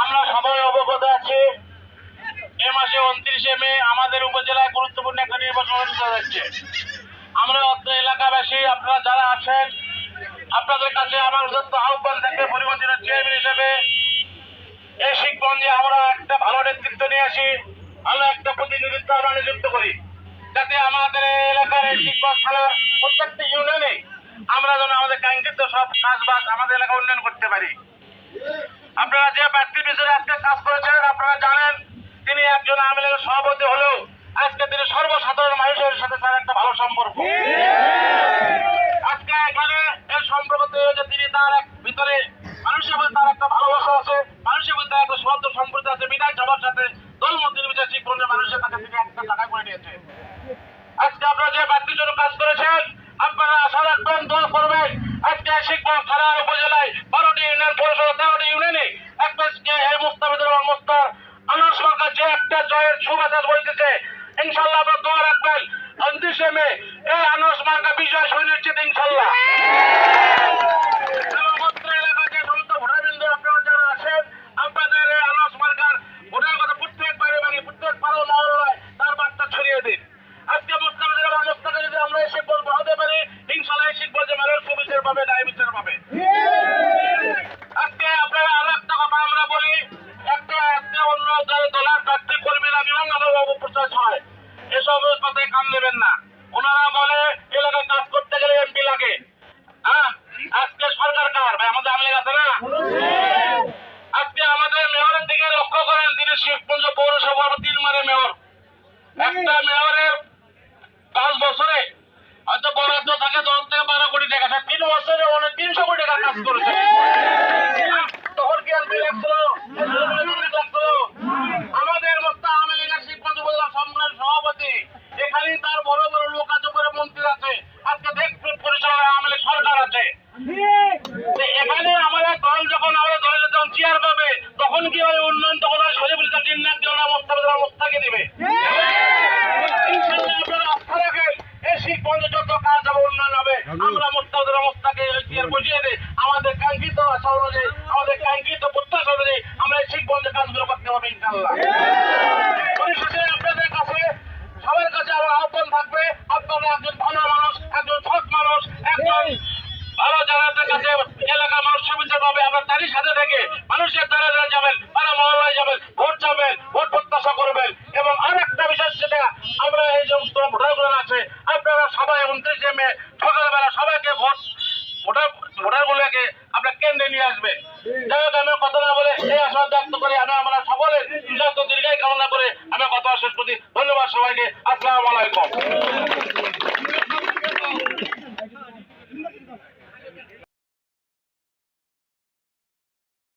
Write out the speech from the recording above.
আমরা সবাই অবগত আছি এ মাসে 29শে মে আমাদের উপজেলায় গুরুত্বপূর্ণ একটা নির্বাচন অনুষ্ঠিত হচ্ছে। আমরা অত্র এলাকাবাসী আপনারা যারা আছেন আপনাদের কাছে আমার যত আহ্বান থাকে পরিবর্তনের চেয়ারম্যান হিসেবে এই শিখগঞ্জে আমরা একটা ভালো নেতৃত্ব নিয়ে আসি, ভালো একটা প্রতিনিধিত্ব আমরা নিযুক্ত করি, যাতে আমাদের এলাকার এই শিখগঞ্জ থানার প্রত্যেকটি ইউনিয়নে আমরা যেন আমাদের কাঙ্ক্ষিত সব কাজবাজ আমাদের এলাকা উন্নয়ন করতে পারি। আপনারা যে প্রার্থীর বিষয়ে আজকে কাজ করেছেন আপনারা জানেন তিনি একজন আওয়ামী লীগের সভাপতি হলেও আজকে তিনি সর্বসাধারণ মানুষের সাথে তার একটা ভালো সম্পর্ক। আজকে এখানে এই সম্পর্ক তৈরি তিনি তার এক ভিতরে মানুষের মধ্যে তার একটা ভালোবাসা আছে, মানুষের মধ্যে একটা সদ্য সম্পর্ক আছে। বিধানসভার সাথে দলমত নির্বিশেষে শিখগঞ্জের মানুষের কাছে তিনি একটা জায়গা করে নিয়েছে। আজকে আপনারা যে প্রার্থীর জন্য কাজ করেছেন আপনারা আশা রাখবেন, দোয়া করবেন। আজকে শিখগঞ্জ থানার উপজেলায় 12টি ইউনিয়ন পরিষদ 13টি ইউনিয়নে একটাকে এই মুস্তাফিজুর রহমান মুস্তার আনারস মার্কার যে একটা জয়ের সুবাতাস বইতেছে, ইনশাল্লাহ আপনারা দোয়া রাখবেন 29শে মে এই আনারস মার্কা বিজয় সুনিশ্চিত ইনশাল্লাহ। এলাকার যে সমস্ত ভোটারবৃন্দ আপনারা যারা আছেন আপনাদের এই আনারস মার্কার ভোটার কথা প্রত্যেক বাড়ি বাড়ি প্রত্যেক পাড়া মহল্লায় তার বার্তা ছড়িয়ে দিন। আজকে মুস্তাফিজুর রহমান মুস্তাকে যদি আমরা এসে বলবো হতে পারি ইনশাল্লাহ এই শিখগঞ্জে মানুষ সুবিচার পাবে, ন্যায় বিচার পাবে। আজকে আপনারা আরো একটা কথা আমরা বলি, একটা অন্য দলের প্রার্থী কর্মীরা বিভিন্নভাবে অপপ্রচার হয়, এসব কথায় কান দেবেন না। ওনারা বলে এলাকায় কাজ করতে গেলে এমপি লাগে। আজকে সরকার কার ভাই? আমাদের আওয়ামী লীগ আছে না? আজকে আমাদের মেয়রের দিকে লক্ষ্য করেন, তিনি শিখগঞ্জ পৌরসভার 3 বারের মেয়র। একটা মেয়রের 5 বছরে হয়তো বরাদ্দ থাকে 10 থেকে 12 কোটি টাকা, 3 বছরে 300 কোটি টাকা কাজ করেছে। তখন কি এমপি লাগছিল? আমাদের মতো আওয়ামী লীগের শিখগঞ্জ উপজেলা সম্মেলন সভাপতি, এখানেই তার বড় বড় লোক আছে, করে মন্ত্রী আছে, আজকে দেশ পরিচালনায় আওয়ামী লীগ সরকার আছে। এখানে আমাদের দল যখন আমাদের দলের যখন চেয়ার পাবে তখন কি হয় উন্নয়ন, তখন হয় শরীফুল ইসলাম জিন্নাত দিয়ে মোস্তাফিজুর রহমান মুস্তাকে দিবে। ইনশাআল্লাহ আপনারা আস্থা রাখেন, এই শিখগঞ্জে যত কাজ হবে উন্নয়ন হবে। আমরা মোস্তাফিজুর রহমান মুস্তাকে চেয়ার বসিয়ে দিই, আমাদের কাঙ্ক্ষিত আশা অনুযায়ী আমাদের কাঙ্ক্ষিত প্রত্যাশা অনুযায়ী আমরা এই শিখগঞ্জের কাজগুলো করতে পারবো ইনশাআল্লাহ। পরিশেষে আপনাদের কাছে সবার কাছে আমার আহ্বান থাকবে,